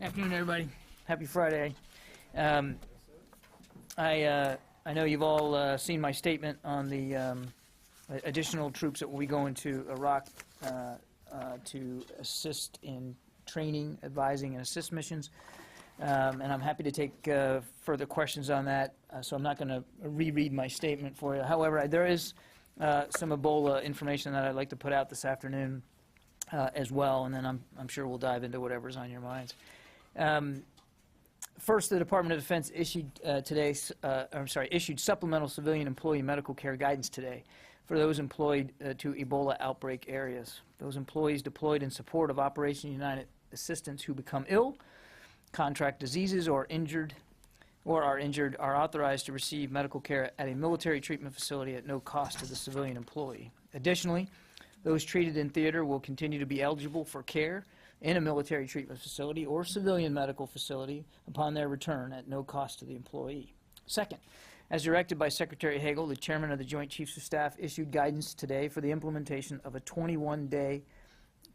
Afternoon, everybody. Happy Friday. I know you've all seen my statement on the additional troops that will be going to Iraq to assist in training, advising, and assist missions. And I'm happy to take further questions on that, so I'm not going to reread my statement for you. However, there is some Ebola information that I'd like to put out this afternoon as well, and then I'm sure we'll dive into whatever's on your minds. First, the Department of Defense issued issued supplemental civilian employee medical care guidance today for those employed to Ebola outbreak areas. Those employees deployed in support of Operation United Assistance who become ill, contract diseases, or are injured are authorized to receive medical care at a military treatment facility at no cost to the civilian employee. Additionally, those treated in theater will continue to be eligible for care in a military treatment facility or civilian medical facility upon their return at no cost to the employee. Second, as directed by Secretary Hagel, the Chairman of the Joint Chiefs of Staff issued guidance today for the implementation of a 21-day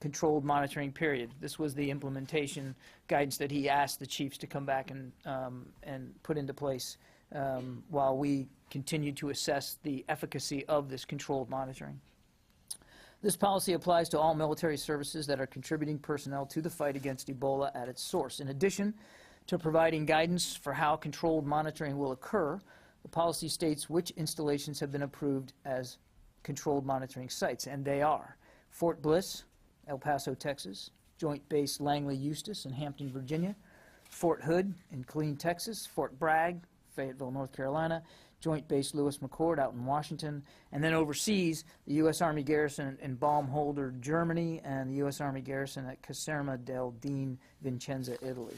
controlled monitoring period. This was the implementation guidance that he asked the chiefs to come back and put into place while we continue to assess the efficacy of this controlled monitoring. This policy applies to all military services that are contributing personnel to the fight against Ebola at its source. In addition to providing guidance for how controlled monitoring will occur, the policy states which installations have been approved as controlled monitoring sites, and they are Fort Bliss, El Paso, Texas; Joint Base Langley Eustis in Hampton, Virginia; Fort Hood in Killeen, Texas; Fort Bragg, Fayetteville, North Carolina; Joint Base Lewis McChord out in Washington; and then overseas, the U.S. Army Garrison in Baumholder, Germany, and the U.S. Army Garrison at Caserma del Dean, Vicenza, Italy.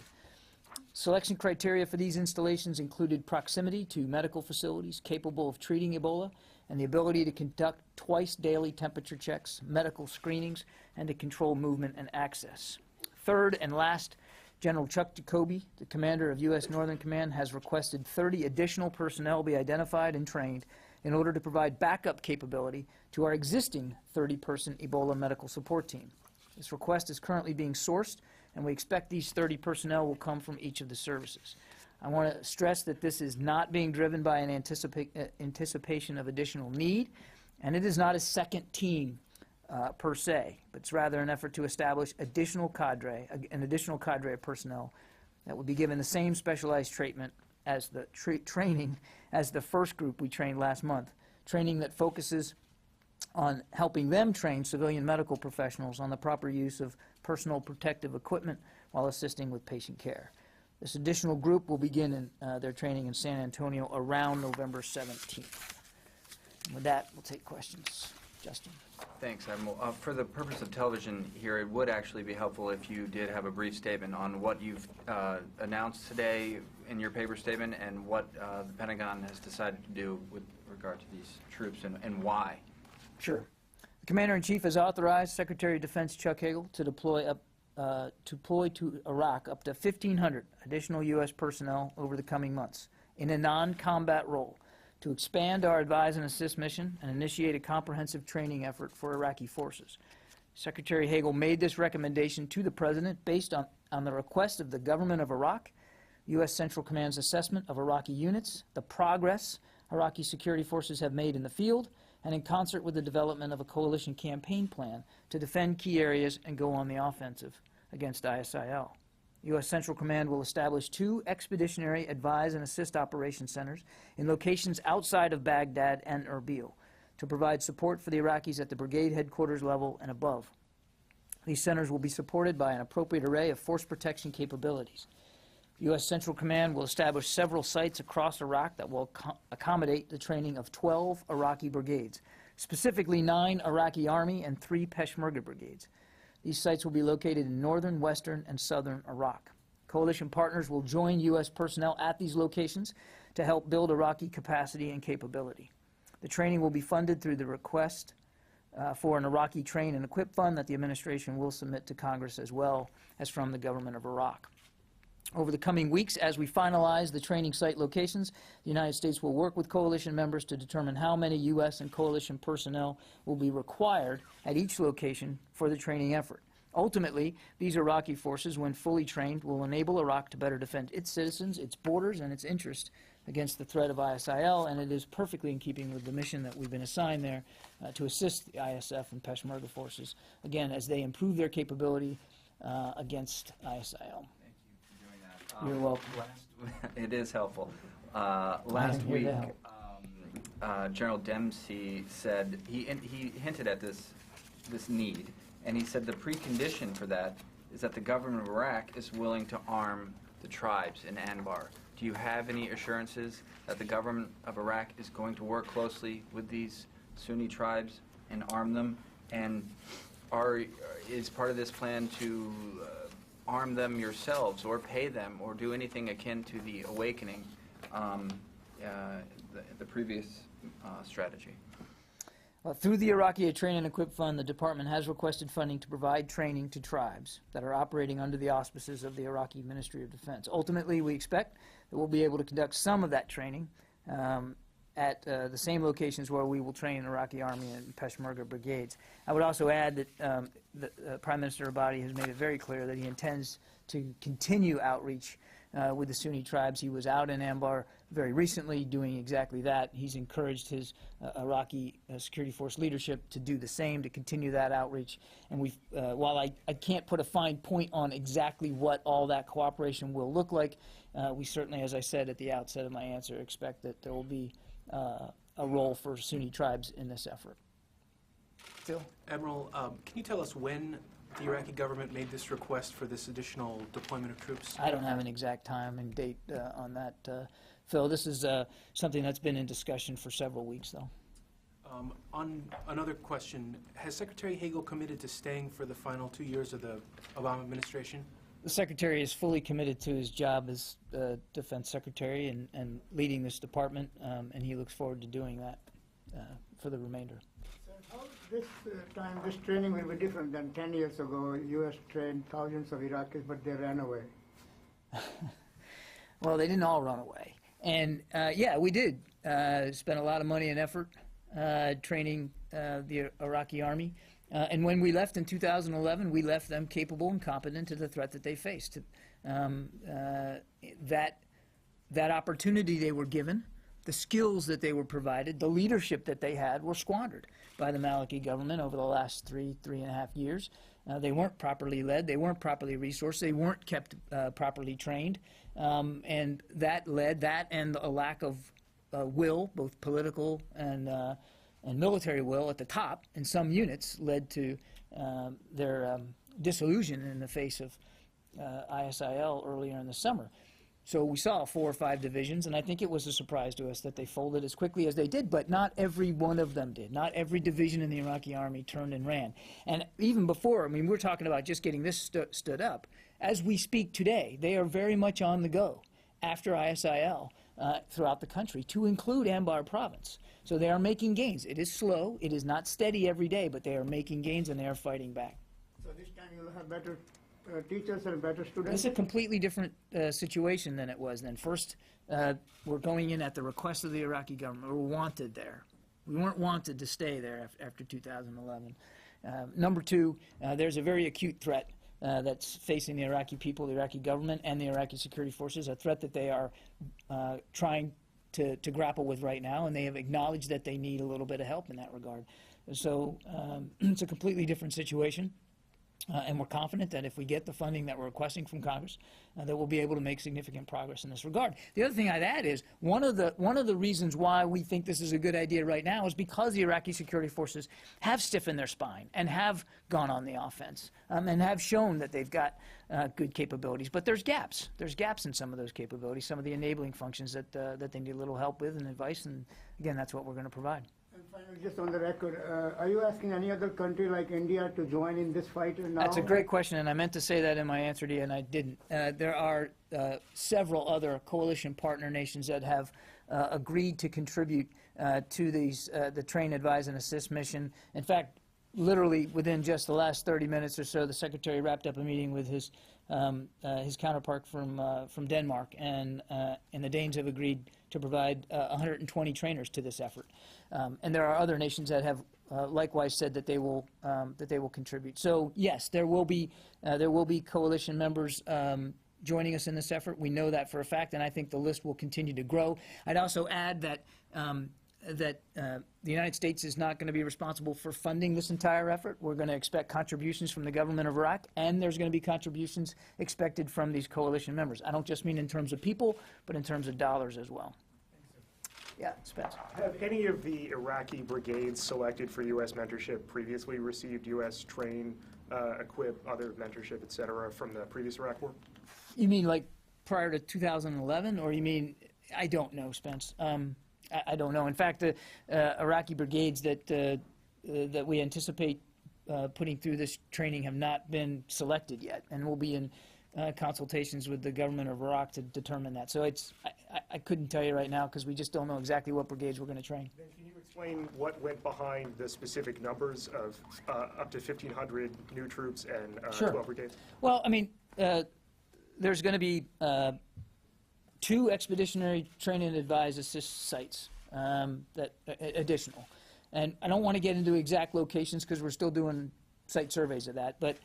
Selection criteria for these installations included proximity to medical facilities capable of treating Ebola and the ability to conduct twice daily temperature checks, medical screenings, and to control movement and access. Third and last, General Chuck Jacoby, the commander of U.S. Northern Command, has requested 30 additional personnel be identified and trained in order to provide backup capability to our existing 30-person Ebola medical support team. This request is currently being sourced, and we expect these 30 personnel will come from each of the services. I want to stress that this is not being driven by an anticipation of additional need, and it is not a second team per se, but it's rather an effort to establish an additional cadre of personnel that would be given the same specialized treatment as the training as the first group we trained last month, training that focuses on helping them train civilian medical professionals on the proper use of personal protective equipment while assisting with patient care. This additional group will begin their training in San Antonio around November 17th. And with that, we'll take questions. Justin. Thanks, Admiral. For the purpose of television here, it would actually be helpful if you did have a brief statement on what you've announced today in your paper statement and what the Pentagon has decided to do with regard to these troops and why. Sure. The Commander-in-Chief has authorized Secretary of Defense Chuck Hagel to deploy to Iraq up to 1,500 additional U.S. personnel over the coming months in a non-combat role to expand our advise and assist mission and initiate a comprehensive training effort for Iraqi forces. Secretary Hagel made this recommendation to the President based on the request of the government of Iraq, U.S. Central Command's assessment of Iraqi units, the progress Iraqi security forces have made in the field, and in concert with the development of a coalition campaign plan to defend key areas and go on the offensive against ISIL. U.S. Central Command will establish 2 expeditionary advise and assist operation centers in locations outside of Baghdad and Erbil to provide support for the Iraqis at the brigade headquarters level and above. These centers will be supported by an appropriate array of force protection capabilities. U.S. Central Command will establish several sites across Iraq that will accommodate the training of 12 Iraqi brigades, specifically 9 Iraqi Army and 3 Peshmerga brigades. These sites will be located in northern, western, and southern Iraq. Coalition partners will join U.S. personnel at these locations to help build Iraqi capacity and capability. The training will be funded through the request for an Iraqi Train and Equip Fund that the administration will submit to Congress as well as from the government of Iraq. Over the coming weeks, as we finalize the training site locations, the United States will work with coalition members to determine how many U.S. and coalition personnel will be required at each location for the training effort. Ultimately, these Iraqi forces, when fully trained, will enable Iraq to better defend its citizens, its borders, and its interest against the threat of ISIL, and it is perfectly in keeping with the mission that we've been assigned there to assist the ISF and Peshmerga forces, again, as they improve their capability against ISIL. Thank you for doing that. You're welcome. It is helpful. Last here to week, help. General Dempsey said, he hinted at this need, and he said the precondition for that is that the government of Iraq is willing to arm the tribes in Anbar. Do you have any assurances that the government of Iraq is going to work closely with these Sunni tribes and arm them? And is part of this plan to arm them yourselves or pay them or do anything akin to the awakening, the previous strategy? Through the Iraqi Train and Equip Fund, the department has requested funding to provide training to tribes that are operating under the auspices of the Iraqi Ministry of Defense. Ultimately, we expect that we'll be able to conduct some of that training at the same locations where we will train Iraqi Army and Peshmerga brigades. I would also add that Prime Minister Abadi has made it very clear that he intends to continue outreach with the Sunni tribes. He was out in Anbar very recently doing exactly that. He's encouraged his Iraqi security force leadership to do the same, to continue that outreach. And we've, while I can't put a fine point on exactly what all that cooperation will look like, we certainly, as I said at the outset of my answer, expect that there will be a role for Sunni tribes in this effort. Phil? Admiral, can you tell us when the Iraqi government made this request for this additional deployment of troops? I don't have an exact time and date on that, Phil. This is something that's been in discussion for several weeks, though. On another question, has Secretary Hagel committed to staying for the final 2 years of the Obama administration? The Secretary is fully committed to his job as Defense Secretary and leading this department, and he looks forward to doing that for the remainder. How this time, this training will be different than 10 years ago. U.S. trained thousands of Iraqis, but they ran away. Well, they didn't all run away. And, yeah, we did spend a lot of money and effort training the Iraqi Army. And when we left in 2011, we left them capable and competent to the threat that they faced. That opportunity they were given, the skills that they were provided, the leadership that they had were squandered by the Maliki government over the last three and a half years. They weren't properly led. They weren't properly resourced. They weren't kept properly trained. And that led, that and a lack of will, both political and military will at the top in some units, led to their disillusion in the face of ISIL earlier in the summer. So we saw 4 or 5 divisions, and I think it was a surprise to us that they folded as quickly as they did, but not every one of them did. Not every division in the Iraqi Army turned and ran. And even before, I mean, we're talking about just getting this stood up. As we speak today, they are very much on the go after ISIL throughout the country, to include Anbar province. So they are making gains. It is slow. It is not steady every day, but they are making gains, and they are fighting back. So this time you'll have better teachers and better students? It's a completely different situation than it was then. First, we're going in at the request of the Iraqi government. We're wanted there. We weren't wanted to stay there after 2011. Number 2, there's a very acute threat that's facing the Iraqi people, the Iraqi government, and the Iraqi security forces, a threat that they are trying to grapple with right now, and they have acknowledged that they need a little bit of help in that regard. So it's a completely different situation. And we're confident that if we get the funding that we're requesting from Congress, that we'll be able to make significant progress in this regard. The other thing I'd add is one of the reasons why we think this is a good idea right now is because the Iraqi security forces have stiffened their spine and have gone on the offense and have shown that they've got good capabilities. But there's gaps. There's gaps in some of those capabilities, some of the enabling functions that they need a little help with and advice. And again, that's what we're going to provide. And finally, just on the record, are you asking any other country like India to join in this fight now? That's a great question, and I meant to say that in my answer to you, and I didn't. There are several other coalition partner nations that have agreed to contribute to the Train, Advise, and Assist mission. In fact, literally within just the last 30 minutes or so, the Secretary wrapped up a meeting with his counterpart from Denmark, and the Danes have agreed to provide 120 trainers to this effort. And there are other nations that have likewise said that they will contribute. So yes, there will be coalition members joining us in this effort. We know that for a fact, and I think the list will continue to grow. I'd also add that the United States is not going to be responsible for funding this entire effort. We're going to expect contributions from the government of Iraq, and there's going to be contributions expected from these coalition members. I don't just mean in terms of people, but in terms of dollars as well. Yeah, Spence. Have any of the Iraqi brigades selected for U.S. mentorship previously received U.S. train, equip, other mentorship, et cetera, from the previous Iraq war? You mean like prior to 2011, or you mean, I don't know, Spence. I don't know. In fact, the Iraqi brigades that we anticipate putting through this training have not been selected yet, and will be in consultations with the government of Iraq to determine that. So I couldn't tell you right now because we just don't know exactly what brigades we're going to train. Then can you explain what went behind the specific numbers of up to 1,500 new troops and Sure. 12 brigades? Well, I mean, there's going to be 2 expeditionary train and advise assist sites additional. And I don't want to get into exact locations because we're still doing site surveys of that, but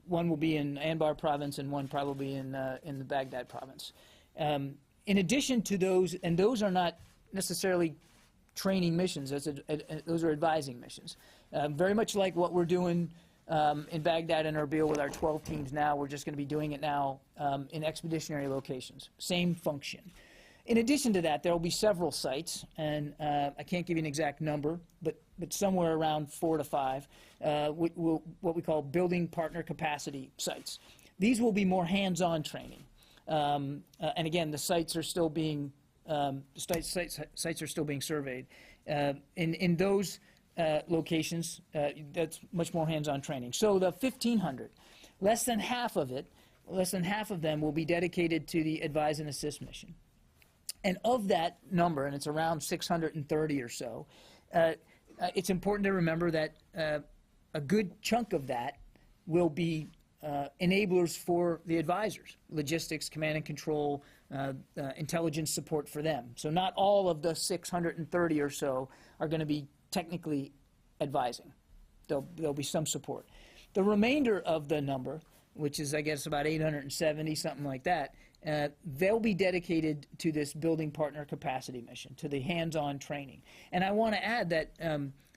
one will be in Anbar province and one probably in the Baghdad province. In addition to those, and those are not necessarily training missions, those are advising missions. Very much like what we're doing in Baghdad and Erbil with our 12 teams now, we're just going to be doing it now in expeditionary locations. Same function. In addition to that, there will be several sites, and I can't give you an exact number, but somewhere around 4 to 5, what we call building partner capacity sites. These will be more hands-on training. And again, the sites are still being sites are still being surveyed. In those locations, that's much more hands-on training. So the 1,500, less than half of them will be dedicated to the advise and assist mission. And of that number, and it's around 630 or so, it's important to remember that a good chunk of that will be enablers for the advisors, logistics, command and control, intelligence support for them. So not all of the 630 or so are going to be technically advising. There'll be some support. The remainder of the number, which is I guess about 870, something like that, they'll be dedicated to this building partner capacity mission, to the hands-on training. And I want to add that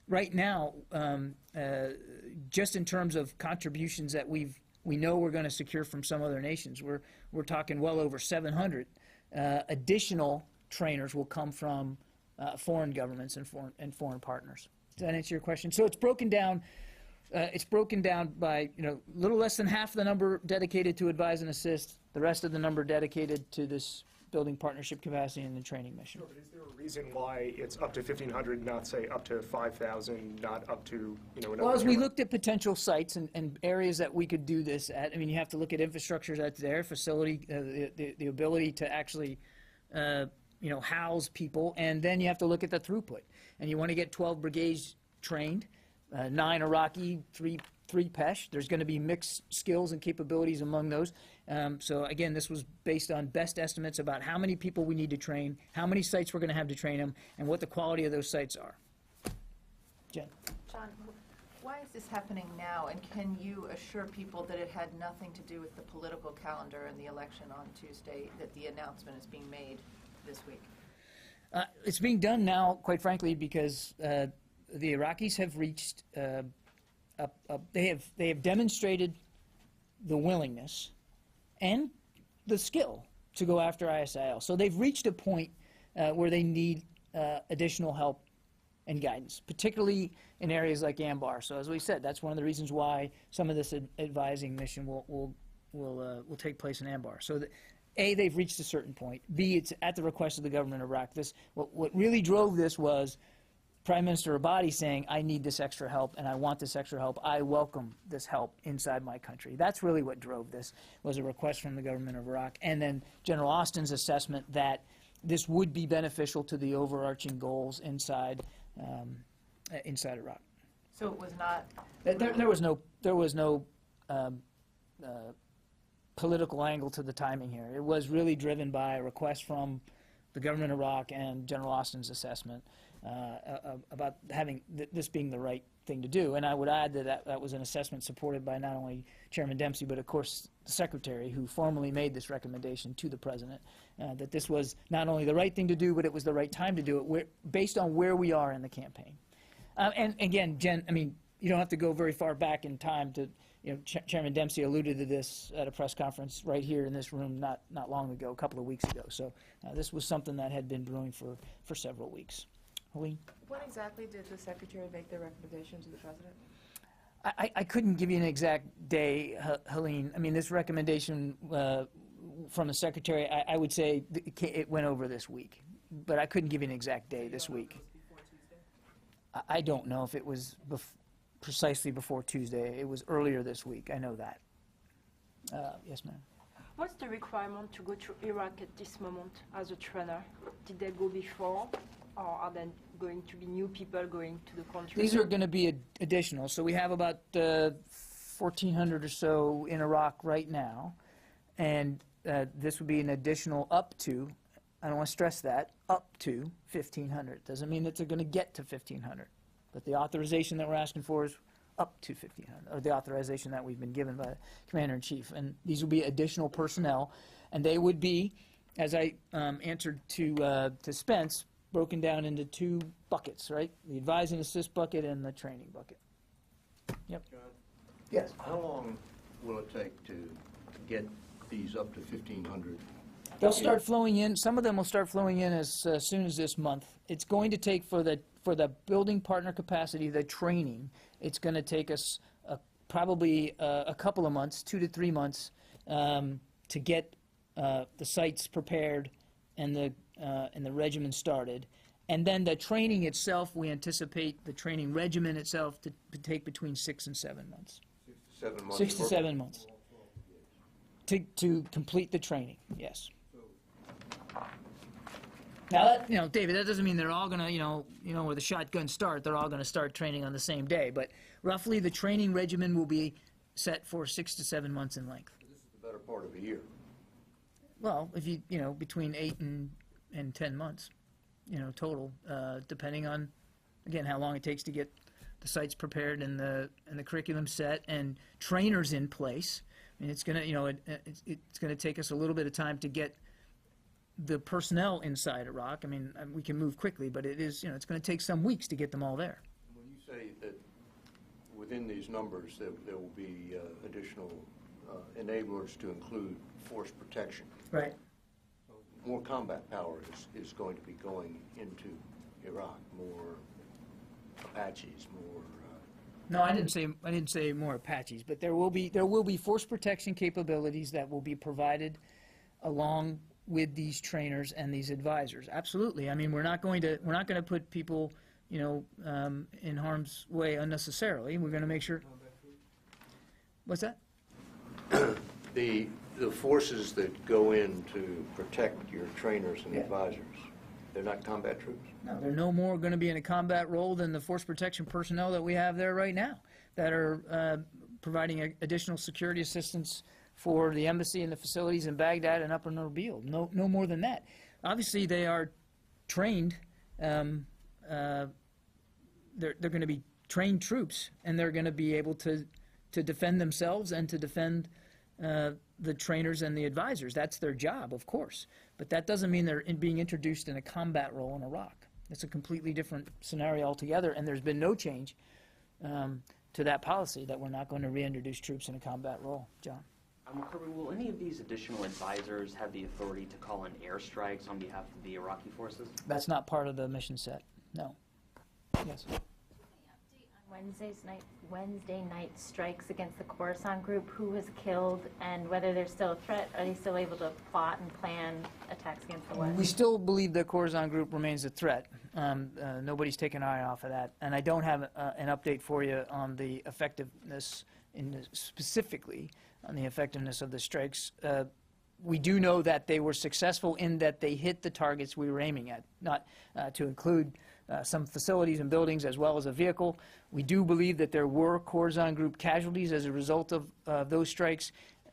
right now, just in terms of contributions that we know we're going to secure from some other nations, we're talking well over 700 additional trainers will come from foreign governments and foreign partners. Does that answer your question? So it's broken down. It's broken down by a little less than half the number dedicated to advise and assist, the rest of the number dedicated to this building partnership capacity and the training mission. Sure, but is there a reason why it's up to 1,500, not say up to 5,000, not up to another? Well, as we looked at potential sites and areas that we could do this at, I mean, you have to look at infrastructure that's there, facility, the ability to actually house people, and then you have to look at the throughput. And you want to get 12 brigades trained, 9 Iraqi, 3 PESH. There's going to be mixed skills and capabilities among those. So again, this was based on best estimates about how many people we need to train, how many sites we're going to have to train them, and what the quality of those sites are. Jen. John, why is this happening now, and can you assure people that it had nothing to do with the political calendar and the election on Tuesday, that the announcement is being made this week? It's being done now, quite frankly, because the Iraqis have reached, they have demonstrated the willingness and the skill to go after ISIL. So they've reached a point where they need additional help and guidance, particularly in areas like Anbar. So as we said, that's one of the reasons why some of this advising mission will take place in Anbar. So A, they've reached a certain point. B, it's at the request of the government of Iraq. What really drove this was Prime Minister Abadi saying, I need this extra help and I want this extra help. I welcome this help inside my country. That's really what drove this, was a request from the government of Iraq. And then General Austin's assessment that this would be beneficial to the overarching goals inside Iraq. So it was not... There was no political angle to the timing here. It was really driven by a request from the government of Iraq and General Austin's assessment. about having this being the right thing to do. And I would add that was an assessment supported by not only Chairman Dempsey, but of course the Secretary, who formally made this recommendation to the President, that this was not only the right thing to do, but it was the right time to do it, based on where we are in the campaign. And again, Jen, I mean, you don't have to go very far back in time to, Chairman Dempsey alluded to this at a press conference right here in this room not long ago, a couple of weeks ago. So this was something that had been brewing for several weeks. Helene? When exactly did the Secretary make their recommendation to the President? I couldn't give you an exact day, Helene. I mean, this recommendation from the Secretary, I would say it went over this week. But I couldn't give you an exact day this week. I don't know if it was precisely before Tuesday. It was earlier this week. I know that. Yes, ma'am. What's the requirement to go to Iraq at this moment as a trainer? Did they go before, or are there going to be new people going to the country? These are going to be additional. So we have about 1,400 or so in Iraq right now, and this would be an additional up to, I don't want to stress that, up to 1,500. Doesn't mean that they're going to get to 1,500. But the authorization that we're asking for is up to 1,500, or the authorization that we've been given by the Commander-in-Chief. And these will be additional personnel, and they would be, as I answered to Spence, broken down into two buckets, right? The advise and assist bucket and the training bucket. Yep. John, Yes. how long will it take to get these up to 1,500? They'll start flowing in. Some of them will start flowing in as soon as this month. It's going to take for the building partner capacity, the training. It's going to take us probably a couple of months, 2 to 3 months, to get the sites prepared and the regimen started. And then the training itself, we anticipate the training regimen itself to take between 6 and 7 months. 6 to 7 months? 6 to 7 months. To complete the training, yes. Now, David, that doesn't mean they're all going to, with a shotgun start, they're all going to start training on the same day. But roughly the training regimen will be set for 6 to 7 months in length. This is the better part of a year. Well, if between 8 and 10 months, total, depending on, again, how long it takes to get the sites prepared and the curriculum set and trainers in place. I mean, it's going to, it's going to take us a little bit of time to get the personnel inside Iraq. I mean, we can move quickly, but it is, it's going to take some weeks to get them all there. When you say that within these numbers there will be additional enablers to include force protection. Right. More combat power is going to be going into Iraq, more Apaches, more... No, I didn't say more Apaches, but there will be force protection capabilities that will be provided along with these trainers and these advisors. Absolutely. I mean, we're not going to put people, in harm's way unnecessarily. We're going to make sure. What's that? The forces that go in to protect your trainers and advisors, they're not combat troops? No, they're no more going to be in a combat role than the force protection personnel that we have there right now that are providing additional security assistance for the embassy and the facilities in Baghdad and Upper Erbil. No more than that. Obviously, they are trained. They're going to be trained troops, and they're going to be able to defend themselves and to defend the trainers and the advisors. That's their job, of course. But that doesn't mean they're being introduced in a combat role in Iraq. It's a completely different scenario altogether, and there's been no change to that policy that we're not going to reintroduce troops in a combat role. John? Kirby, will any of these additional advisors have the authority to call in airstrikes on behalf of the Iraqi forces? That's not part of the mission set, no. Yes? Wednesday night strikes against the Khorasan group, who was killed, and whether there's still a threat. Are they still able to plot and plan attacks against the West? We still believe the Khorasan group remains a threat. Nobody's taken an eye off of that. And I don't have an update for you on the effectiveness, specifically on the effectiveness of the strikes. We do know that they were successful in that they hit the targets we were aiming at, not to include some facilities and buildings as well as a vehicle. We do believe that there were Khorasan group casualties as a result of those strikes,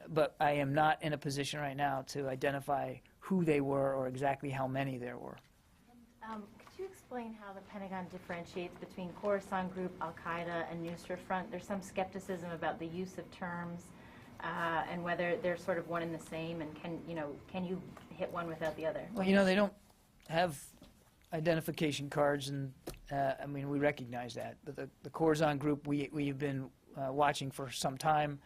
but I am not in a position right now to identify who they were or exactly how many there were. Could you explain explain how the Pentagon differentiates between Khorasan Group, Al-Qaeda, and Nusra Front? There's some skepticism about the use of terms and whether they're sort of one and the same, and can you hit one without the other? Well, they don't have identification cards, and I mean, we recognize that. But the Khorasan Group, we've been watching for some time.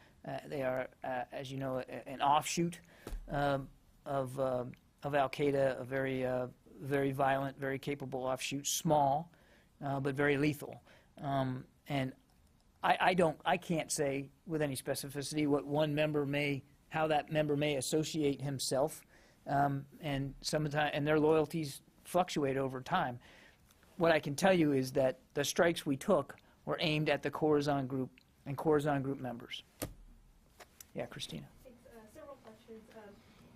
They are, as you know, an offshoot of Al-Qaeda, a very violent, very capable offshoot, small, but very lethal. And I can't say with any specificity what one member how that member may associate himself, and sometimes, and their loyalties fluctuate over time. What I can tell you is that the strikes we took were aimed at the Khorasan Group and Khorasan Group members. Yeah, Christina. Thanks. Several questions.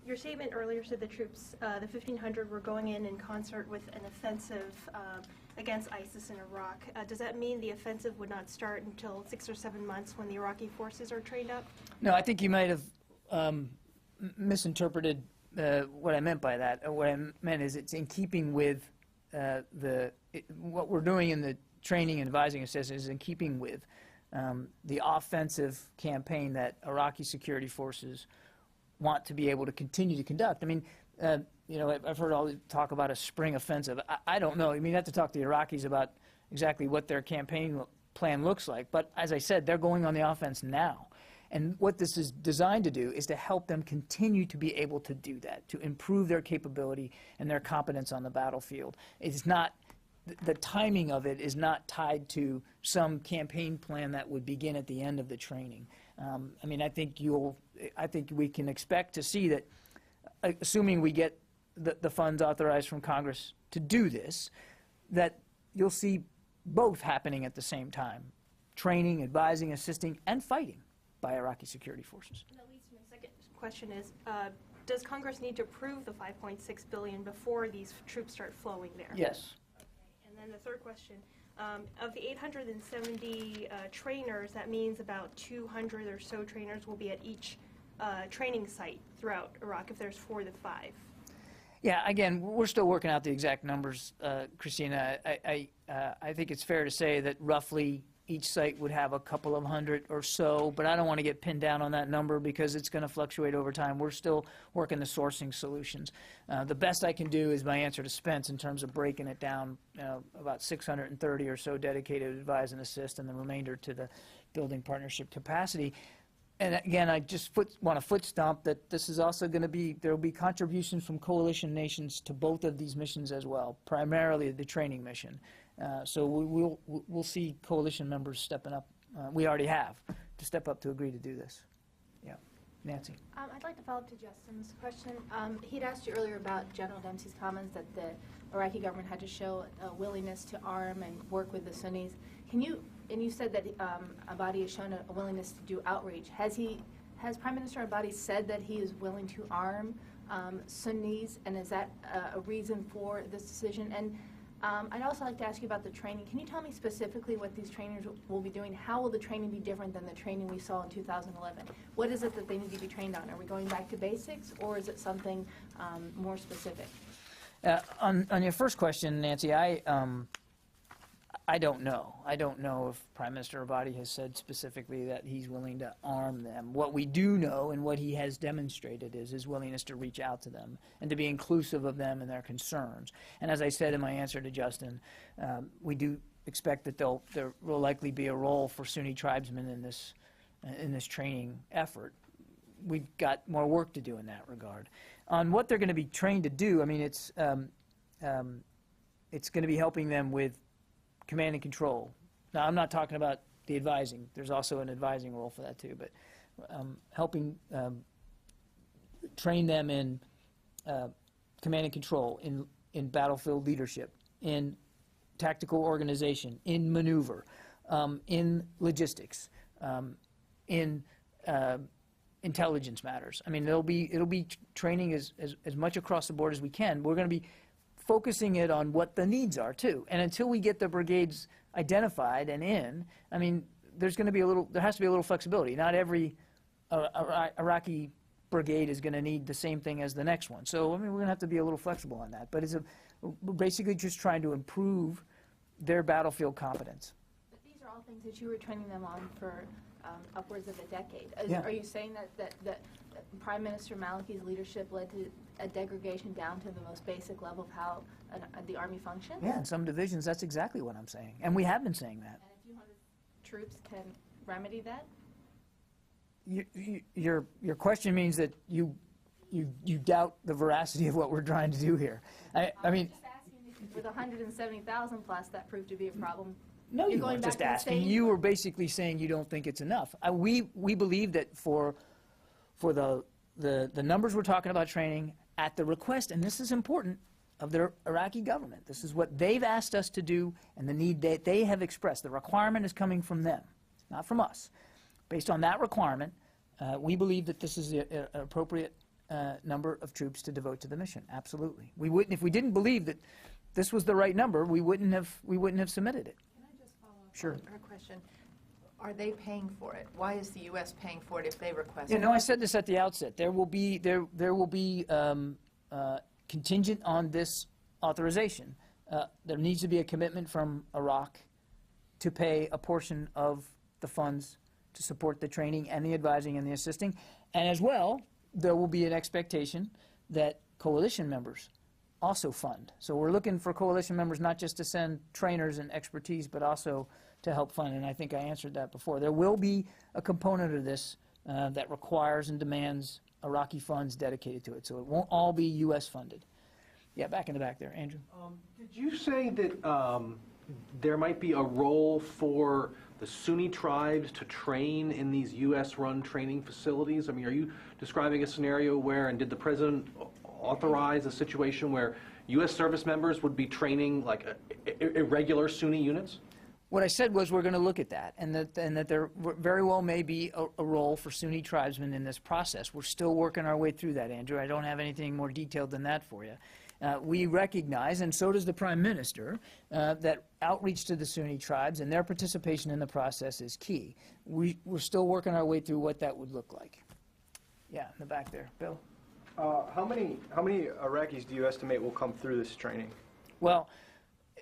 Your statement earlier said the troops, the 1,500, were going in concert with an offensive against ISIS in Iraq. Does that mean the offensive would not start until 6 or 7 months when the Iraqi forces are trained up? No, I think you might have misinterpreted what I meant by that. What I meant is it's in keeping with what we're doing in the training and advising assistance is in keeping with the offensive campaign that Iraqi security forces want to be able to continue to conduct. I mean, I've heard all the talk about a spring offensive. I don't know. I mean, you have to talk to the Iraqis about exactly what their campaign plan looks like. But as I said, they're going on the offense now. And what this is designed to do is to help them continue to be able to do that, to improve their capability and their competence on the battlefield. It's not, the timing of it is not tied to some campaign plan that would begin at the end of the training. I mean, I think we can expect to see that, assuming we get the funds authorized from Congress to do this, that you'll see both happening at the same time: training, advising, assisting, and fighting by Iraqi security forces. And that leads to my second question is, does Congress need to approve the $5.6 billion before these troops start flowing there? Yes. Okay. And then the third question, of the 870 trainers, that means about 200 or so trainers will be at each training site throughout Iraq, if there's 4 to 5. Yeah, again, we're still working out the exact numbers, Christina. I think it's fair to say that roughly each site would have a couple of hundred or so, but I don't want to get pinned down on that number because it's going to fluctuate over time. We're still working the sourcing solutions. The best I can do is my answer to Spence in terms of breaking it down, about 630 or so dedicated to advise and assist, and the remainder to the building partnership capacity. And again, I just want to foot stomp that this is also going to be, there will be contributions from coalition nations to both of these missions as well, primarily the training mission. So we'll see coalition members stepping up. We already have to step up to agree to do this. Yeah, Nancy. I'd like to follow up to Justin's question. He'd asked you earlier about General Dempsey's comments that the Iraqi government had to show a willingness to arm and work with the Sunnis. And you said that Abadi has shown a willingness to do outreach. Has Prime Minister Abadi said that he is willing to arm Sunnis, and is that a reason for this decision? And I'd also like to ask you about the training. Can you tell me specifically what these trainers will be doing? How will the training be different than the training we saw in 2011? What is it that they need to be trained on? Are we going back to basics, or is it something more specific? On your first question, Nancy, I don't know. I don't know if Prime Minister Abadi has said specifically that he's willing to arm them. What we do know and what he has demonstrated is his willingness to reach out to them and to be inclusive of them and their concerns. And as I said in my answer to Justin, we do expect that there will likely be a role for Sunni tribesmen in this training effort. We've got more work to do in that regard. On what they're going to be trained to do, I mean, it's going to be helping them with command and control. Now, I'm not talking about the advising. There's also an advising role for that too, but helping train them in command and control, in battlefield leadership, in tactical organization, in maneuver, in logistics, in intelligence matters. I mean, it'll be training as much across the board as we can. We're going to be focusing it on what the needs are too. And until we get the brigades identified and in, I mean, there has to be a little flexibility. Not every Iraqi brigade is going to need the same thing as the next one. So, I mean, we're going to have to be a little flexible on that. But We're basically just trying to improve their battlefield competence. But these are all things that you were training them on for upwards of a decade. Yeah. Are you saying that Prime Minister Maliki's leadership led to a degradation down to the most basic level of how the Army functions? Yeah, in some divisions, that's exactly what I'm saying. And we have been saying that. And a few hundred troops can remedy that? Your question means that you doubt the veracity of what we're trying to do here. I mean, Just asking if with 170,000 plus that proved to be a problem. no, You're you going weren't back just to the asking. same- You were basically saying you don't think it's enough. We believe that for the numbers we're talking about training at the request, and this is important, of the Iraqi government. This is what they've asked us to do and the need that they have expressed. The requirement is coming from them, not from us. Based on that requirement, we believe that this is an appropriate number of troops to devote to the mission. Absolutely. We wouldn't, if we didn't believe that this was the right number, we wouldn't have submitted it. Can I just follow up Sure. on her question? Are they paying for it? Why is the U.S. paying for it if they request Yeah, it? no, I said this at the outset. There will be contingent on this authorization. There needs to be a commitment from Iraq to pay a portion of the funds to support the training and the advising and the assisting. And as well, there will be an expectation that coalition members also fund. So we're looking for coalition members not just to send trainers and expertise, but also to help fund. And I think I answered that before. There will be a component of this that requires and demands Iraqi funds dedicated to it. So it won't all be U.S. funded. Yeah, back in the back there, Andrew. Did you say that there might be a role for the Sunni tribes to train in these U.S.-run training facilities? I mean, are you describing a scenario where, and did the president authorize a situation where U.S. service members would be training like irregular Sunni units? What I said was we're going to look at that, and that there very well may be a role for Sunni tribesmen in this process. We're still working our way through that, Andrew. I don't have anything more detailed than that for you. We recognize, and so does the Prime Minister, that outreach to the Sunni tribes and their participation in the process is key. We're still working our way through what that would look like. Yeah, in the back there. Bill? How many Iraqis do you estimate will come through this training? Well,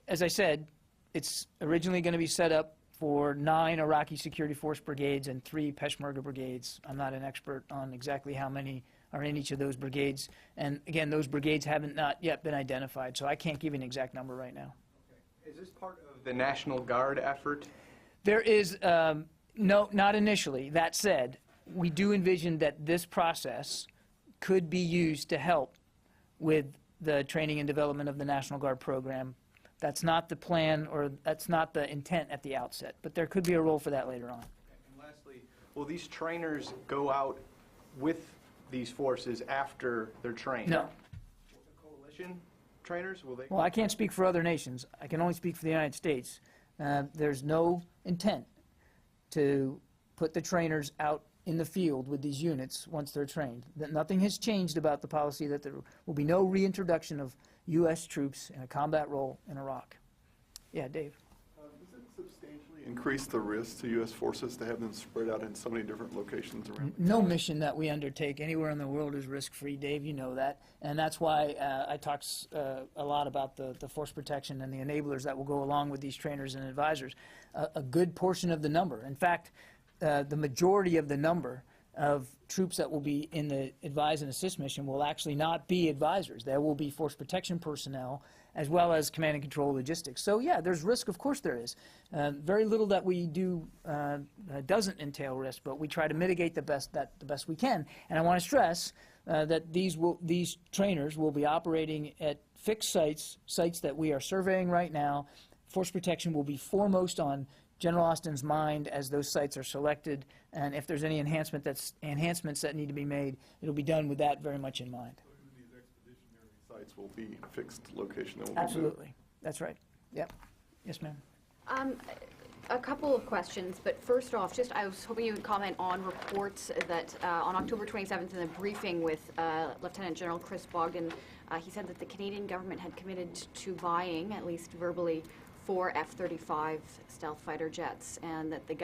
as I said, it's originally going to be set up for 9 Iraqi Security Force brigades and 3 Peshmerga brigades. I'm not an expert on exactly how many are in each of those brigades. And again, those brigades haven't not yet been identified, so I can't give you an exact number right now. Okay. Is this part of the National Guard effort? There is, no, not initially. That said, we do envision that this process could be used to help with the training and development of the National Guard program. That's not the plan, or that's not the intent at the outset, but there could be a role for that later on. Okay. And lastly, will these trainers go out with these forces after they're trained? No. The coalition trainers, will they? Well, I can't speak for other nations. I can only speak for the United States. There's no intent to put the trainers out in the field with these units once they're trained. Nothing has changed about the policy that there will be no reintroduction of U.S. troops in a combat role in Iraq. Yeah, Dave. Does it substantially increase the risk to U.S. forces to have them spread out in so many different locations around? No mission that we undertake anywhere in the world is risk-free, Dave. You know that. And that's why I talked a lot about the force protection and the enablers that will go along with these trainers and advisors. A good portion of the number, in fact, the majority of the number of troops that will be in the advise and assist mission will actually not be advisors. There will be force protection personnel as well as command and control logistics. So yeah, there's risk, of course there is. Very little that we do doesn't entail risk, but we try to mitigate the best we can. And I want to stress that these trainers will be operating at fixed sites that we are surveying right now. Force protection will be foremost on General Austin's mind as those sites are selected, and if there's any enhancements that need to be made, it'll be done with that very much in mind. So even these expeditionary sites will be a fixed location that will Absolutely. be moved? That's right. Yep. Yes, ma'am. A couple of questions, but first off, I was hoping you would comment on reports that on October 27th in a briefing with Lieutenant General Chris Bogdan, he said that the Canadian government had committed to buying, at least verbally, 4 F-35 stealth fighter jets, and that the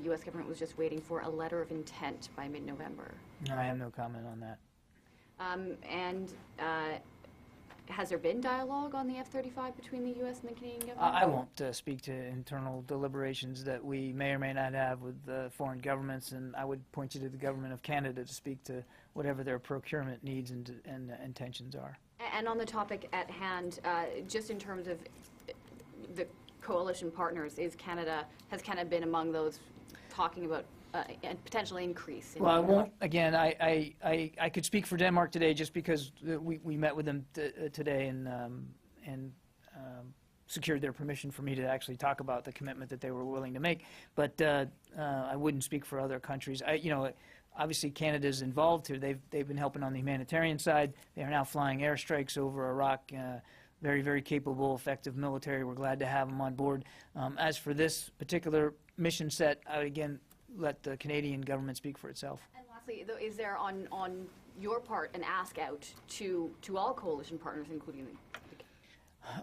U.S. government was just waiting for a letter of intent by mid-November. No, I have no comment on that. has there been dialogue on the F-35 between the U.S. and the Canadian government? I won't speak to internal deliberations that we may or may not have with foreign governments, and I would point you to the government of Canada to speak to whatever their procurement needs and intentions are. And on the topic at hand, just in terms of the coalition partners, has Canada been among those talking about a potential increase? Well, I won't. Again, I could speak for Denmark today just because we met with them today and secured their permission for me to actually talk about the commitment that they were willing to make. But I wouldn't speak for other countries. Obviously, Canada's involved here. They've been helping on the humanitarian side. They are now flying airstrikes over Iraq. Very, very capable, effective military. We're glad to have them on board. As for this particular mission set, I would again let the Canadian government speak for itself. And lastly, though, is there on your part an ask out to all coalition partners, including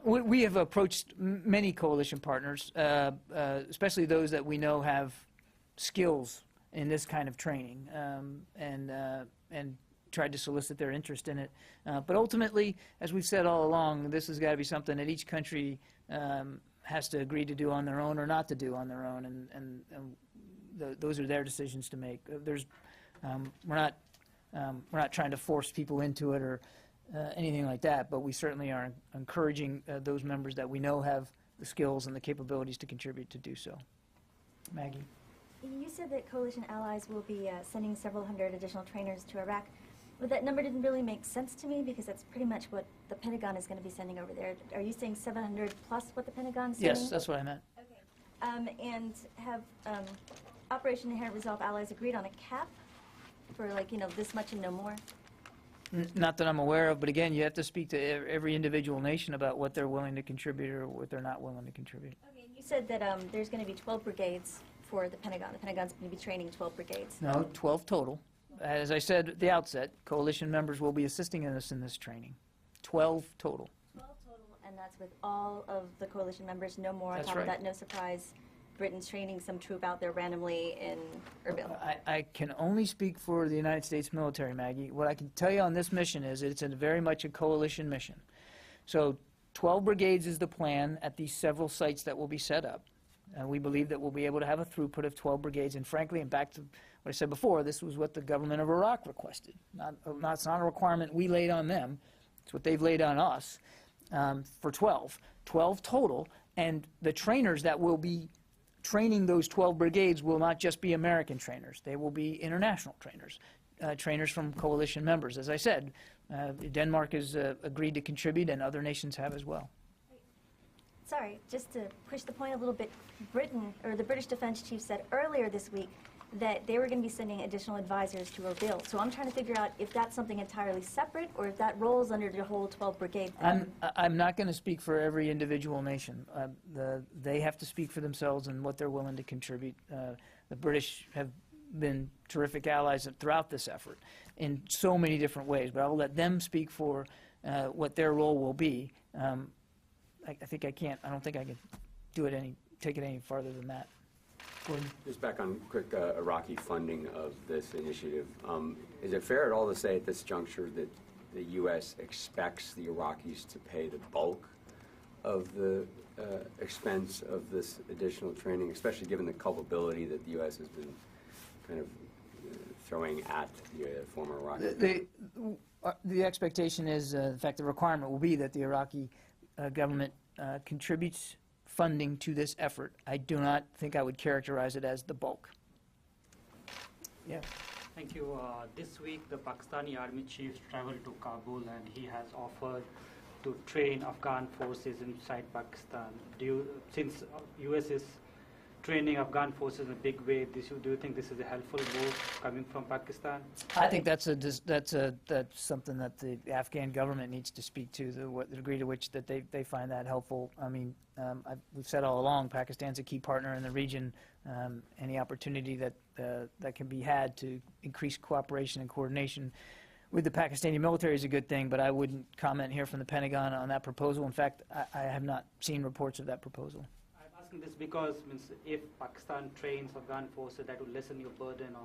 We have approached many coalition partners, especially those that we know have skills in this kind of training, and tried to solicit their interest in it. But ultimately, as we've said all along, this has got to be something that each country has to agree to do on their own or not to do on their own, and those are their decisions to make. We're not trying to force people into it or anything like that, but we certainly are encouraging those members that we know have the skills and the capabilities to contribute to do so. Maggie? You said that coalition allies will be sending several hundred additional trainers to Iraq. But that number didn't really make sense to me because that's pretty much what the Pentagon is going to be sending over there. Are you saying 700 plus what the Pentagon's sending? Yes, that's what I meant. Okay. And have Operation Inherent Resolve allies agreed on a cap for, like, this much and no more? Not that I'm aware of, but again, you have to speak to every individual nation about what they're willing to contribute or what they're not willing to contribute. Okay, you said that there's going to be 12 brigades for the Pentagon. The Pentagon's going to be training 12 brigades. No, 12 total. As I said at the outset, coalition members will be assisting us in this training. 12 total. 12 total, and that's with all of the coalition members, no more. That's on top right. of that, no surprise, Britain's training some troop out there randomly in Erbil. I can only speak for the United States military, Maggie. What I can tell you on this mission is it's very much a coalition mission. So 12 brigades is the plan at these several sites that will be set up. We believe that we'll be able to have a throughput of 12 brigades. And frankly, and back to what I said before, this was what the government of Iraq requested. It's not a requirement we laid on them. It's what they've laid on us for 12. 12 total. And the trainers that will be training those 12 brigades will not just be American trainers. They will be international trainers, trainers from coalition members. As I said, Denmark has agreed to contribute, and other nations have as well. Sorry, just to push the point a little bit, the British Defense Chief said earlier this week that they were going to be sending additional advisors to Erbil. So I'm trying to figure out if that's something entirely separate or if that rolls under the whole 12 brigade thing. I'm not going to speak for every individual nation. They have to speak for themselves and what they're willing to contribute. The British have been terrific allies throughout this effort in so many different ways, but I'll let them speak for what their role will be. I don't think I can take it any farther than that. Gordon? Just back on quick Iraqi funding of this initiative. Is it fair at all to say at this juncture that the U.S. expects the Iraqis to pay the bulk of the expense of this additional training, especially given the culpability that the U.S. has been kind of throwing at the former Iraqi? The expectation is, in fact, the requirement will be that the Iraqi government contributes funding to this effort. I do not think I would characterize it as the bulk. Yeah. Thank you. This week, the Pakistani Army Chief traveled to Kabul and he has offered to train Afghan forces inside Pakistan. Since U.S. is training Afghan forces in a big way, do you think this is a helpful move coming from Pakistan? I think that's something that the Afghan government needs to speak to, the degree to which that they find that helpful. I mean, we've said all along, Pakistan's a key partner in the region. Any opportunity that can be had to increase cooperation and coordination with the Pakistani military is a good thing, but I wouldn't comment here from the Pentagon on that proposal. In fact, I have not seen reports of that proposal. This because if Pakistan trains Afghan forces, that will lessen your burden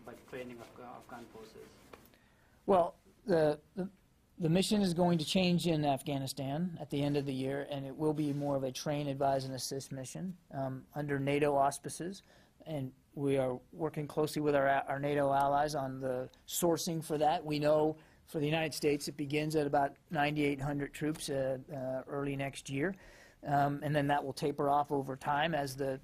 by training Afghan forces. Well, The mission is going to change in Afghanistan at the end of the year, and it will be more of a train, advise, and assist mission under NATO auspices. And we are working closely with our NATO allies on the sourcing for that. We know for the United States it begins at about 9,800 troops early next year, and then that will taper off over time as the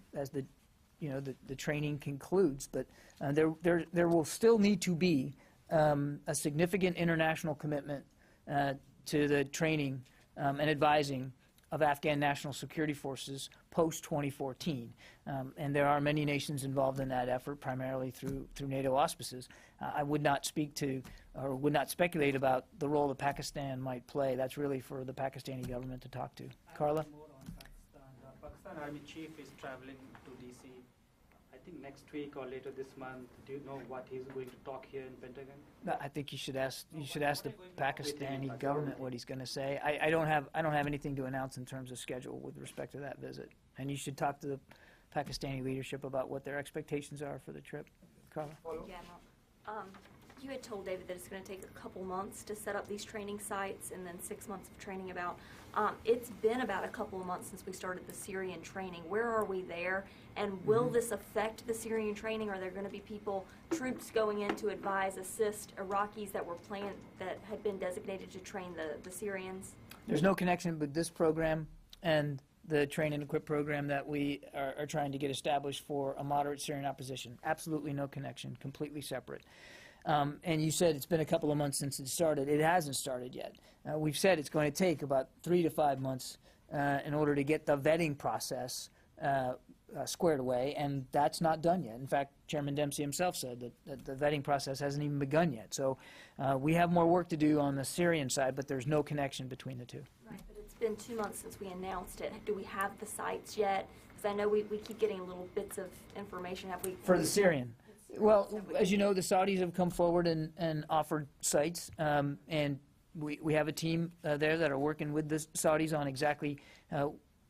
training concludes. But there will still need to be a significant international commitment to the training and advising of Afghan national security forces post-2014. And there are many nations involved in that effort, primarily through NATO auspices. I would not speak to or would not speculate about the role that Pakistan might play. That's really for the Pakistani government to talk to. Carla? More on Pakistan. Pakistan Army Chief is traveling to D.C. I think next week or later this month. Do you know what he's going to talk here in Pentagon? I think you should ask the Pakistani government what he's going to say. I don't have anything to announce in terms of schedule with respect to that visit. And you should talk to the Pakistani leadership about what their expectations are for the trip. Carla? Yeah, no. You had told David that it's going to take a couple months to set up these training sites and then 6 months of training about. It's been about a couple of months since we started the Syrian training. Where are we there? And will this affect the Syrian training? Are there going to be troops going in to advise, assist Iraqis that had been designated to train the Syrians? There's no connection with this program and the train and equip program that we are trying to get established for a moderate Syrian opposition. Absolutely no connection, completely separate. And you said it's been a couple of months since it started. It hasn't started yet. We've said it's going to take about 3 to 5 months in order to get the vetting process squared away, and that's not done yet. In fact, Chairman Dempsey himself said that the vetting process hasn't even begun yet. So we have more work to do on the Syrian side, but there's no connection between the two. Right, but it's been 2 months since we announced it. Do we have the sites yet? Because I know we keep getting little bits of information. Have we? For the Syrian? Well, as you know, the Saudis have come forward and offered sites, and we have a team there that are working with the Saudis on exactly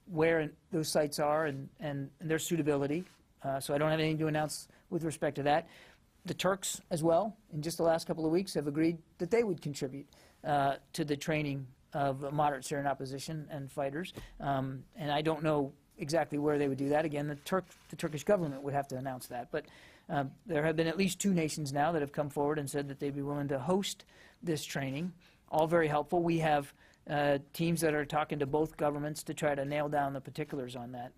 where those sites are and their suitability. So I don't have anything to announce with respect to that. The Turks, as well, in just the last couple of weeks, have agreed that they would contribute to the training of moderate Syrian opposition and fighters. And I don't know exactly where they would do that. Again, the Turkish government would have to announce that. But there have been at least 2 nations now that have come forward and said that they'd be willing to host this training. All very helpful. We have teams that are talking to both governments to try to nail down the particulars on that.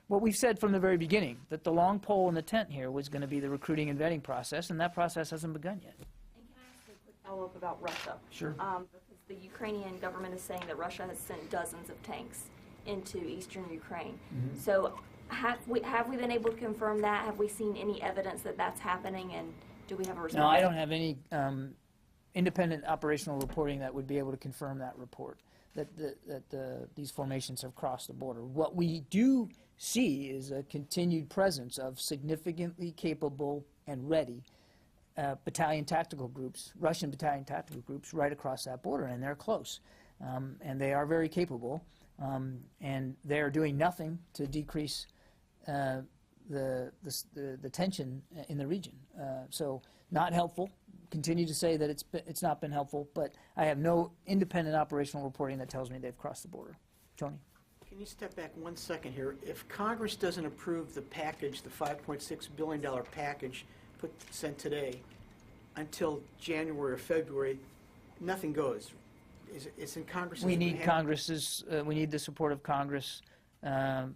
What we've said from the very beginning, that the long pole in the tent here was going to be the recruiting and vetting process, and that process hasn't begun yet. And can I ask a quick follow-up about Russia? Sure. Because the Ukrainian government is saying that Russia has sent dozens of tanks into eastern Ukraine. Mm-hmm. So have we been able to confirm that? Have we seen any evidence that that's happening, and do we have a response? No, I don't have any independent operational reporting that would be able to confirm that report, that these formations have crossed the border. What we do see is a continued presence of significantly capable and ready battalion tactical groups, Russian battalion tactical groups, right across that border, and they're close. And they are very capable, and they're doing nothing to decrease the tension in the region. So not helpful. Continue to say that it's not been helpful, but I have no independent operational reporting that tells me they've crossed the border. Tony? Can you step back 1 second here? If Congress doesn't approve the package, the $5.6 billion package sent today, until January or February, nothing goes. It's in Congress. We need we need the support of Congress to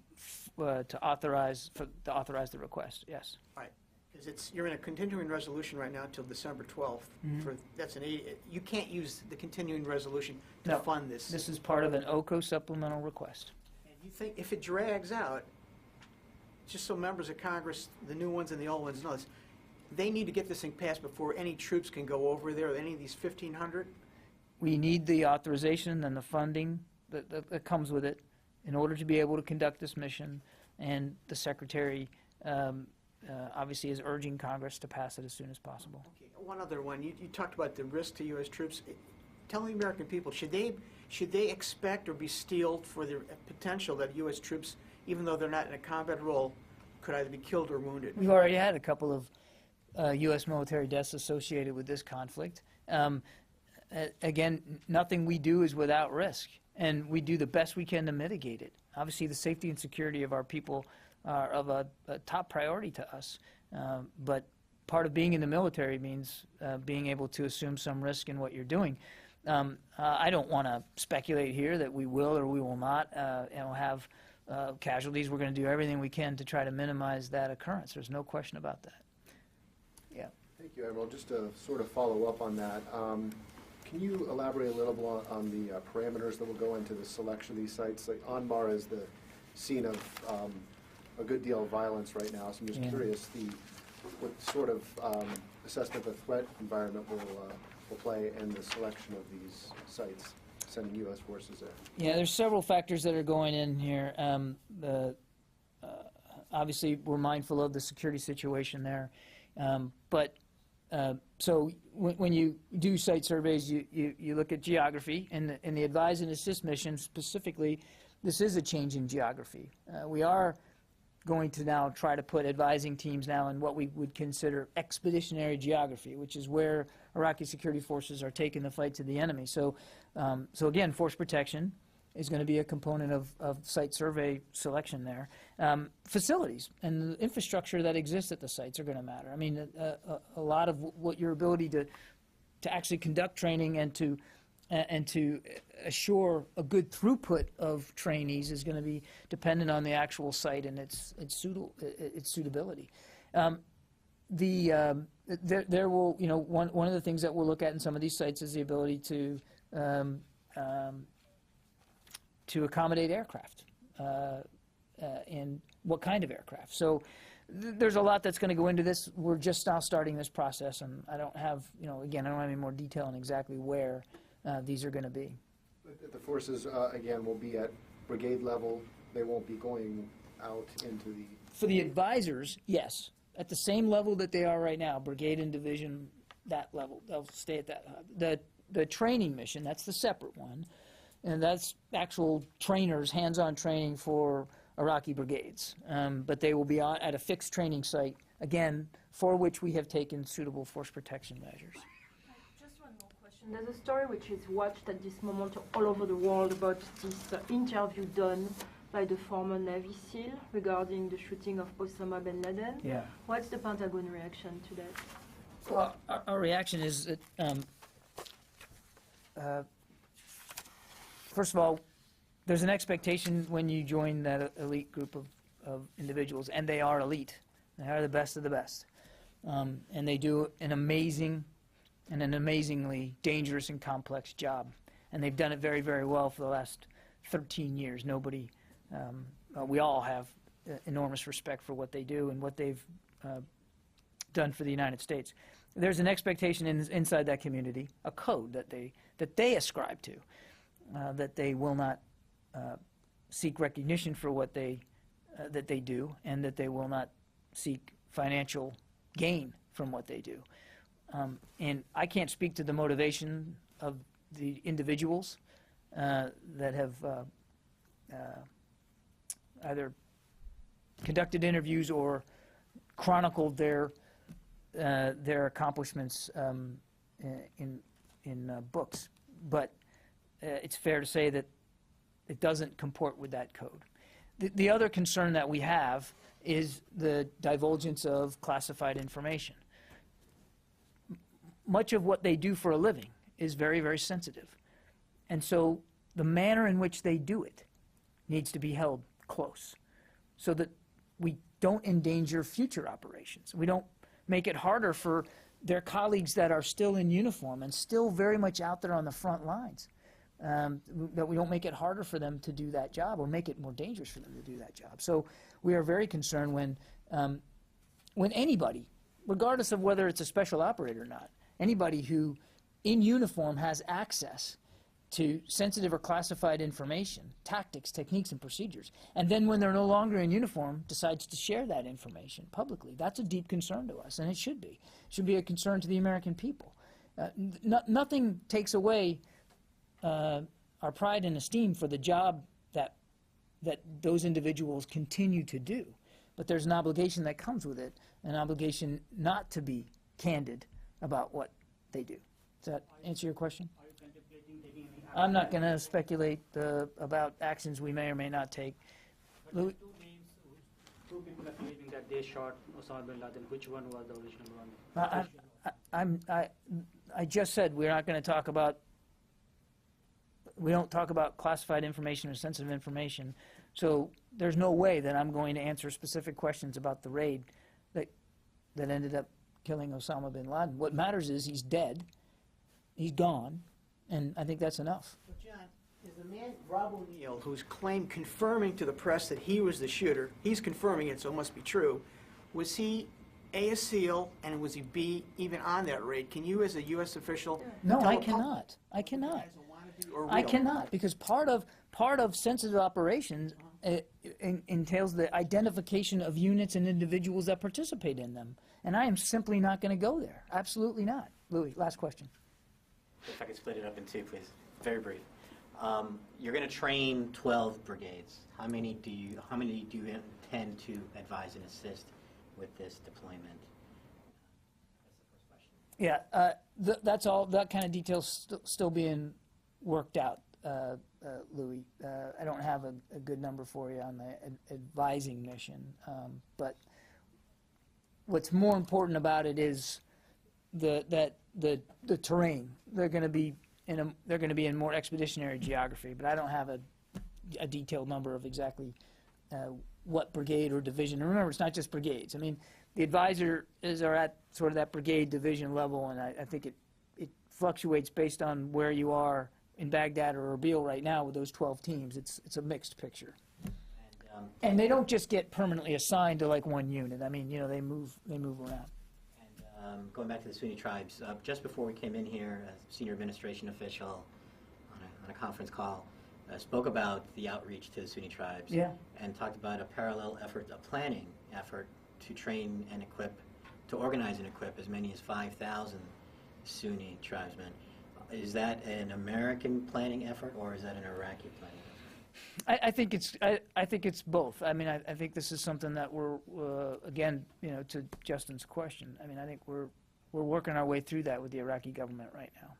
authorize the request. Yes. Right. Because you're in a continuing resolution right now until December 12th. Mm-hmm. You can't use the continuing resolution to fund this. This is part of an OCO supplemental request. And you think if it drags out, just so members of Congress, the new ones and the old ones know this, they need to get this thing passed before any troops can go over there, any of these 1,500? We need the authorization and the funding that comes with it in order to be able to conduct this mission, and the Secretary obviously is urging Congress to pass it as soon as possible. Okay, one other one. You talked about the risk to U.S. troops. Tell the American people, should they expect or be steeled for the potential that U.S. troops, even though they're not in a combat role, could either be killed or wounded? We've already had a couple of U.S. military deaths associated with this conflict. again, nothing we do is without risk, and we do the best we can to mitigate it. Obviously, the safety and security of our people are of a top priority to us, but part of being in the military means being able to assume some risk in what you're doing. I don't want to speculate here that we will or we will not have casualties. We're going to do everything we can to try to minimize that occurrence. There's no question about that. Yeah. Thank you, Admiral. Just to sort of follow up on that, can you elaborate a little more on the parameters that will go into the selection of these sites? Like Anbar is the scene of a good deal of violence right now, so I'm just curious what sort of assessment of the threat environment will play in the selection of these sites, sending U.S. forces there. Yeah, there's several factors that are going in here. Obviously, we're mindful of the security situation there, so when you do site surveys, you look at geography, and in the advise and assist mission specifically, this is a change in geography. We are going to now try to put advising teams now in what we would consider expeditionary geography, which is where Iraqi security forces are taking the fight to the enemy. So again, force protection is going to be a component of site survey selection there. Facilities and the infrastructure that exists at the sites are going to matter. I mean, a lot of what your ability to actually conduct training and to assure a good throughput of trainees is going to be dependent on the actual site and its suitability. There will, one of the things that we'll look at in some of these sites is the ability to accommodate aircraft and what kind of aircraft. So there's a lot that's going to go into this. We're just now starting this process, and I don't have, again, I don't have any more detail on exactly where these are going to be. But the forces, again, will be at brigade level. They won't be going out into the... For the advisors, yes. At the same level that they are right now, brigade and division, that level. They'll stay at that. The training mission, that's the separate one. And that's actual trainers, hands-on training for Iraqi brigades. But they will be at a fixed training site, again, for which we have taken suitable force protection measures. There's a story which is watched at this moment all over the world about this interview done by the former Navy SEAL regarding the shooting of Osama bin Laden. Yeah. What's the Pentagon reaction to that? Well, our reaction is that, first of all, there's an expectation when you join that elite group of individuals, and they are elite. They are the best of the best. And they do an amazingly dangerous and complex job. And they've done it very, very well for the last 13 years. We all have enormous respect for what they do and what they've done for the United States. There's an expectation inside that community, a code that they ascribe to, that they will not seek recognition for what that they do, and that they will not seek financial gain from what they do. And I can't speak to the motivation of the individuals that have either conducted interviews or chronicled their accomplishments in books. But it's fair to say that it doesn't comport with that code. The other concern that we have is the divulgence of classified information. Much of what they do for a living is very, very sensitive. And so the manner in which they do it needs to be held close so that we don't endanger future operations. We don't make it harder for their colleagues that are still in uniform and still very much out there on the front lines. That we don't make it harder for them to do that job or make it more dangerous for them to do that job. So we are very concerned when anybody, regardless of whether it's a special operator or not, anybody who in uniform has access to sensitive or classified information, tactics, techniques, and procedures, and then when they're no longer in uniform decides to share that information publicly, that's a deep concern to us, and it should be. It should be a concern to the American people. Nothing takes away our pride and esteem for the job that those individuals continue to do. But there's an obligation that comes with it, an obligation not to be candid about what they do. Does that answer your question? I taking any action? I'm not going to speculate about actions we may or may not take. But Louis? there are two people are claiming that they shot Osama bin Laden. Which one was the original one? I just said we're not going to talk about, we don't talk about classified information or sensitive information. So there's no way that I'm going to answer specific questions about the raid that ended up killing Osama bin Laden. What matters is he's dead, he's gone, and I think that's enough. But John, is the man, Rob O'Neill, who's confirming to the press that he was the shooter, he's confirming it, so it must be true, was he A, a SEAL, and was he B, even on that raid? Can you, as a U.S. official... No, tell I a public cannot. I cannot. or I real? cannot, because part of sensitive operations entails the identification of units and individuals that participate in them. And I am simply not going to go there. Absolutely not. Louis, last question. If I could split it up in two, please. Very brief. You're going to train 12 brigades. How many do you intend to advise and assist with this deployment? Yeah, that's all. That kind of detail's still being worked out, Louis. I don't have a good number for you on the advising mission, but what's more important about it is the terrain. They're going to be in more expeditionary geography, but I don't have a detailed number of exactly what brigade or division. And remember, it's not just brigades. I mean, the advisors are at sort of that brigade division level, and I think it fluctuates based on where you are in Baghdad or Erbil right now with those 12 teams. It's a mixed picture. And they don't just get permanently assigned to like one unit. I mean, you know, they move around. Going back to the Sunni tribes, just before we came in here, a senior administration official on a conference call spoke about the outreach to the Sunni tribes and talked about a parallel effort, a planning effort to train and equip, to organize and equip as many as 5,000 Sunni tribesmen. Is that an American planning effort or is that an Iraqi planning effort? I think it's both. I mean, I think this is something that we're again, you know, to Justin's question. I mean, I think we're working our way through that with the Iraqi government right now.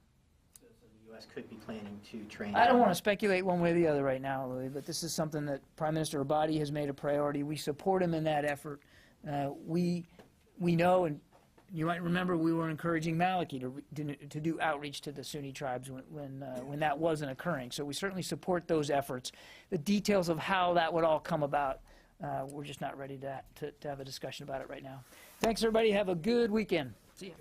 So the U.S. could be planning to train. I don't want to speculate one way or the other right now, Louis, but this is something that Prime Minister Abadi has made a priority. We support him in that effort. We know, and you might remember, we were encouraging Maliki to do outreach to the Sunni tribes when that wasn't occurring. So we certainly support those efforts. The details of how that would all come about, we're just not ready to have a discussion about it right now. Thanks, everybody. Have a good weekend. See you.